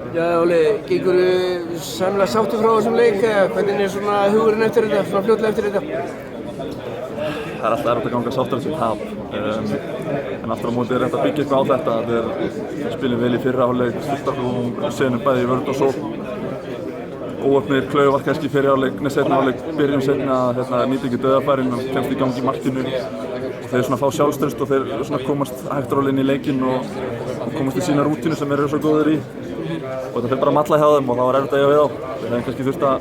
Já, Óli, gengur sæmilega sáttur frá þessum leik eða hvernig svona hugurinn eftir þetta, svona fljótlega eftir þetta? Það alltaf erfitt að ganga sáttur þessu tap. En aftur á móti rétt að byggja eitthvað á þetta. Þeir spilum vel í fyrra hálfleik, fullt af senum bæði í vörn og sókn. Óöfnir klauvar kannski fyrir hálfleik, seinni hálfleik, byrjum seinni að nýta ekki dauðafærin og kemst í gangi í markinu. Og þeir svona fá sjálfstraust og þeir svona komast hægt og rólega inn í leikinn og komast í sína rútínu sem þeir eru svo góðir í. Og þetta fyrir bara að malla hjá þeim og það var erfitt að eiga við á. Við hefum kannski þurft að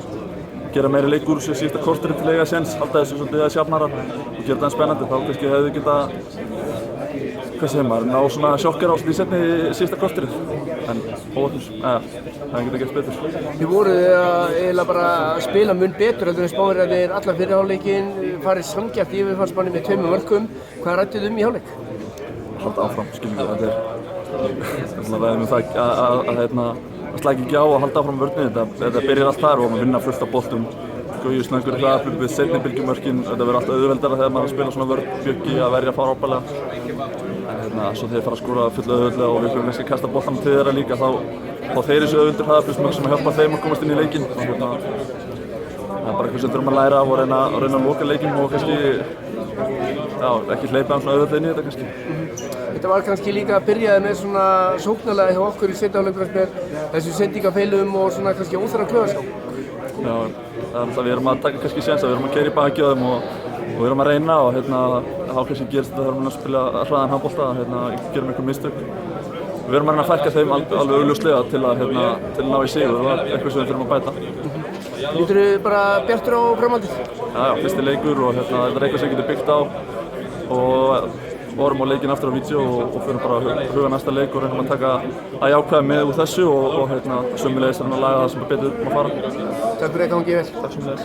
gera meiri leik úr þessu síðasta korterið til að eiga séns, halda þessu svolítið að sjafnara og gera það spennandi. Þá kannski hefðu getað, hvað segir maður, ná svona sjokkar á seinni síðasta korterið. En óöfnir, það hefði getað gert betur. Þið voruð eiginlega bara að spila mun betur heldur en Spánverjarnir allan fyrri hálfleikinn, farið sanngjarnt í yfirfallsbanni með 2 mörkum. Hvað rædduð í hálfleik? Halda áfram, skiljum við. Þetta er það að slækja ekki á og halda áfram vörninni. Þetta byrjar allt þar og maður vinna fullt af boltum. Gauju snöggur í hraðaflug við seinni bylgjumörkin. Þetta verður alltaf auðveldara þegar maður spila svona vörn, Bjöggi að verja frábærlega. Svo þeir fara að skora full auðveldlega og við fyrir kannski að kasta boltanum til þeirra líka þá þeir þessu auðveldur hraðaflugsmörk sem hjálpa þeim að komast inn í leikinn. Það er bara eitthvað sem þurfum að læra af og reyna að loka leikinn og kannski ekki hleypa svona auðveldlega inn í þetta kannski. Þetta var kannski líka að byrjaði með svona sóknarlega hjá okkur í seinni hálfleik með þessu sendingafeilum og svona kannski óþarfa klaufaskap. Já, það er alltaf við erum að taka kannski sénsa, við erum að keyra í baki á þeim og við erum að reyna og þá kannski gerist þetta þegar við spila hraðan handbolta, gerum einhver mistök. Við erum að reyna að fækka þeim alveg augljóslega til að ná í sigur og það er eitthvað sem við þurfum að bæta. Líturðu bara bjartur á framhaldið? Já, fyrsti leikur og þetta er eitthvað sem getur byggt á og vorum á leikinn aftur á vídeo og fyrir bara að huga næsta leik og reynum að taka að jákvæða með úr þessu og sömulegis að laga það sem betur má fara. Takk fyrir að gangi vel. Takk sömulegis.